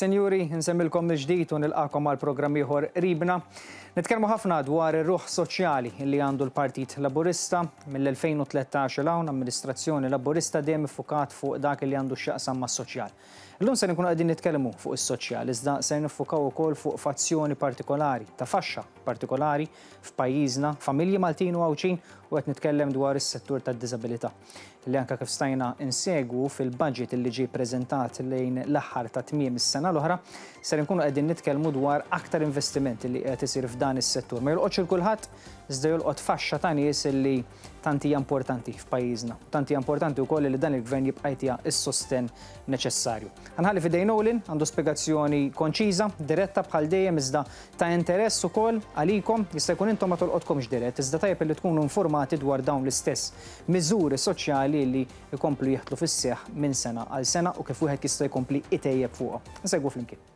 Senjuri, nsemmilkom mill-ġdid u nilqakom għal programm ieħor Qribna. Nitkellmu ħafna dwar ir-ruħ soċjali li għandu l-Partit Laburista. Mill-2013 hawn amministrazzjoni Laburista dejjem iffukat fuq dak li għandu x'jaqsam mas-soċjal. Illum se nkunu qegħdin nitkellmu fuq is-soċjal, iżda se niffukaw ukoll fuq fazzjoni partikolari, ta' faxxa partikolari f'pajjiżna, familji Maltin u Għawċin, u qed nitkellem dwar is-settur tad-diżabilità. Li anke kif stajna insegwu fil-budget li ġie ppreżentat lejn l-aħħar ta' tmiem is-sena l-oħra, se nkunu qegħdin nitkellmu dwar aktar investimenti li qed isir f'dan is-settur. Ma jolqotx il kulħadd, iżda jolqot faxxa ta' nies li tant hija importanti f'pajjiżna. Tant hija importanti wkoll li dan il-gvern jibqa' jtija s-sosten neċessarju. Ħanħalli f'idejn Olin għandu spjegazzjoni konċiża, diretta bħal dejjem iżda ta' interess ukoll għalikom, jista' jkun intom ma tolqotkomx dirett, iżda tajjeb li tkunu informati dwar dawn l-istess miżuri soċjali li jkomplu jieħdlu fis-seħħ minn sena għal sena u kif wieħed jista' jkompli itejjeb fuqhom. Nsegwu flimkien.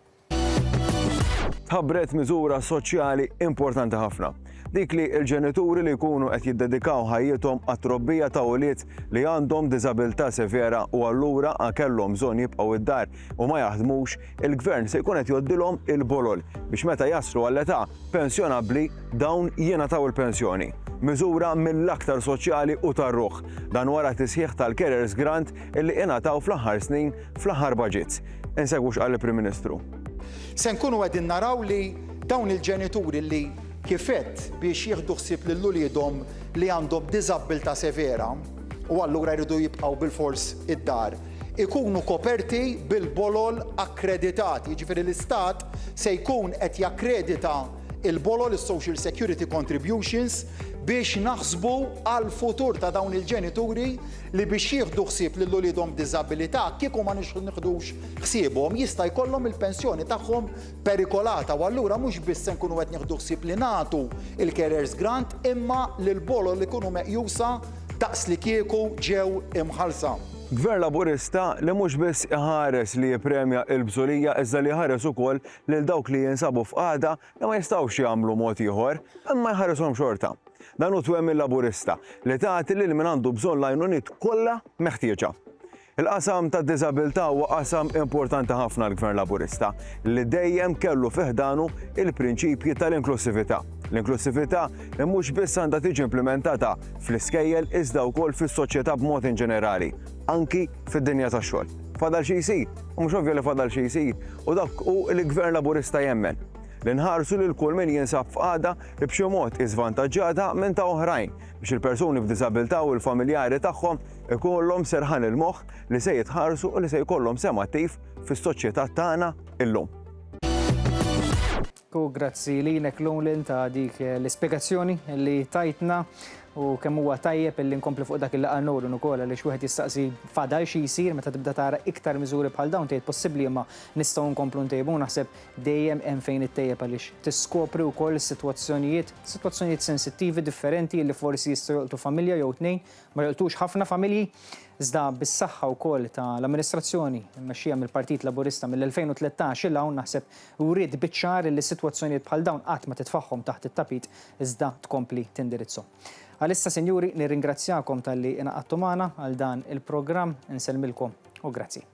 Ħabbret miżura soċjali importanti ħafna. Dik li l-ġenituri li jkunu qed jiddedikaw ħajjithom għat-trobbija ta' ulied li għandhom diżabilità severa u allura kellhom bżonn jibqgħu id-dar u ma jaħdmux, il-gvern se jkun qed jgħoddilhom il-bolol biex meta jaslu għall-età pensjonabbli dawn jingħataw il-pensjoni. Miżura mill-aktar soċjali u tar-ruħ. Dan wara tisħiħ tal-Carers Grant illi ingħataw fl-aħħar snin fl-aħħar budgets. Insegwux għall-Prim Ministru. Se nkunu qegħdin naraw li dawn il-ġenituri li kifet biex jieħdu ħsieb lil uliedhom li għandhom diżabilità severa u allura jridu jibqgħu bil-fors id-dar ikunu koperti bil-bolol akkreditati. Jiġifieri l-Istat se jkun qed jakkredita il-bolol is-Social Security Contributions biex naħsbu għal futur ta' dawn il-ġenituri li biex jieħdu ħsieb lil uliedhom b'diżabilità kieku ma nieħdux ħsiebhom jista' jkollhom il-pensjoni tagħhom perikolata u allura mhux biss se nkunu qed nieħdu ħsieb li nagħtu il-Carers Grant imma lil bolol li jkunu meqjusa daqs li kieku ġew imħallsa. Gvern Laburista li mhux biss iħares li jippremja l-bżolija iżda li ħares ukoll lil dawk li jinsabu f'qagħda li ma jistgħux jagħmlu mod ieħor imma jħareshom xorta. Dan hu twemm il-Laburista li tagħti lil min għandu bżonn l-għajnuniet kollha meħtieġa. Il-qasam tad-diżabilità huwa qasam importanti ħafna l-Gvern Laburista li dejjem kellu fih danu il-prinċipji tal-inklusività. L-inklusività mhux biss għandha tiġi implementata fl-iskejjel iżda wkoll fis-soċjetà b'mod ġenerali, anki fid-dinja tax-xogħol. Fadal xi jsir, u mhux ovvja li fadal xi jsir, u dak hu l-Gvern Laburista jemmen li nħarsu lil kull min jinsab f'qagħda li b'xi mod iżvantaġġjata minn ta' oħrajn biex il-persuni b'diżabilità u l-familjari tagħhom ikollhom serħan il-moħħ li se jitħarsu u li se jkollhom sem attiv fis-soċjetà tagħna illum. Grazzi linek Olin ta' dik l-ispjegazzjoni li tajtna u kemm huwa tajjeb illi nkompli fuq dak il laqgħa Olin ukoll għaliex wieħed jistaqsi fadal xi jsir meta tibda tara iktar miżuri bħal dawn tgħid possibbli imma nistgħu nkomplu ntejbu naħseb dejjem hemm fejn ittejjeb għaliex tiskopri wkoll sitwazzjonijiet sensittivi differenti li forsi jistgħu jolqtu familja jew tnejn ma jolqtux ħafna familji. Iżda bis-saħħa wkoll tal-amministrazzjoni mmexxija mill-Partit Laburista mill-2013 il hawn naħseb uried biċ-ċar li sitwazzjonijiet bħal dawn qatt ma titfaħħom taħt it-tapit iżda tkompli tindirizzhom. Għalissa, Sinjuri, nirringrazzjakom tal-li ingħaqadtu magħna għal dan il-programm, insellmilkom u grazzi.